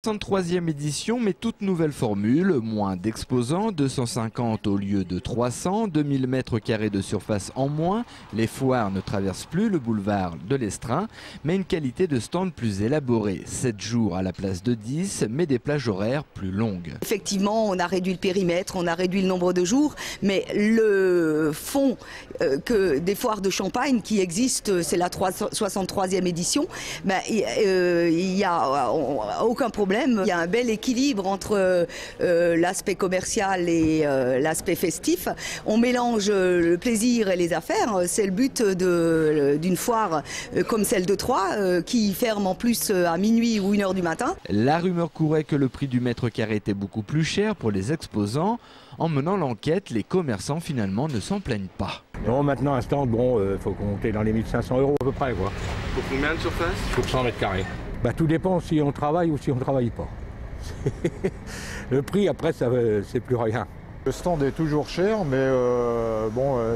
63e édition, mais toute nouvelle formule, moins d'exposants, 250 au lieu de 300, 2000 m² de surface en moins. Les foires ne traversent plus le boulevard de l'Estrin, mais une qualité de stand plus élaborée. 7 jours à la place de 10, mais des plages horaires plus longues. Effectivement, on a réduit le périmètre, on a réduit le nombre de jours, mais le fond que des foires de Champagne qui existent, c'est la 63e édition, il n'y a aucun problème. Il y a un bel équilibre entre l'aspect commercial et l'aspect festif. On mélange le plaisir et les affaires. C'est le but d'une foire comme celle de Troyes qui ferme en plus à minuit ou 1h du matin. La rumeur courait que le prix du mètre-carré était beaucoup plus cher pour les exposants. En menant l'enquête, les commerçants finalement ne s'en plaignent pas. Non, maintenant un stand, bon, faut compter dans les 1500 € à peu près, quoi. Pour combien de surface? Pour 100 m². Tout dépend si on travaille ou si on ne travaille pas. Le prix, après, c'est plus rien. Le stand est toujours cher, mais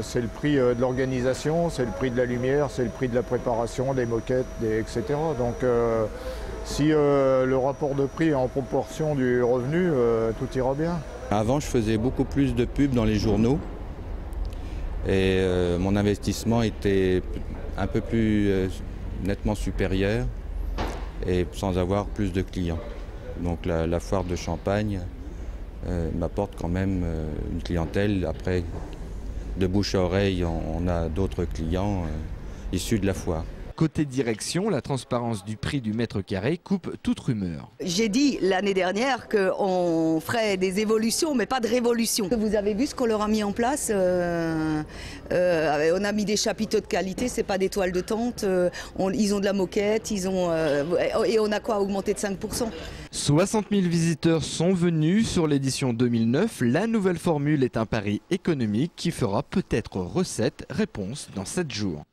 c'est le prix de l'organisation, c'est le prix de la lumière, c'est le prix de la préparation, des moquettes, etc. Donc si le rapport de prix est en proportion du revenu, tout ira bien. Avant, je faisais beaucoup plus de pubs dans les journaux et mon investissement était un peu plus nettement supérieur et sans avoir plus de clients. Donc la foire de Champagne m'apporte quand même une clientèle. Après, de bouche à oreille, on a d'autres clients issus de la foire. Côté direction, la transparence du prix du mètre-carré coupe toute rumeur. J'ai dit l'année dernière qu'on ferait des évolutions, mais pas de révolution. Vous avez vu ce qu'on leur a mis en place. On a mis des chapiteaux de qualité, c'est pas des toiles de tente. Ils ont de la moquette, et on a quoi augmenté de 5%. 60 000 visiteurs sont venus sur l'édition 2009. La nouvelle formule est un pari économique qui fera peut-être recette. Réponse dans 7 jours.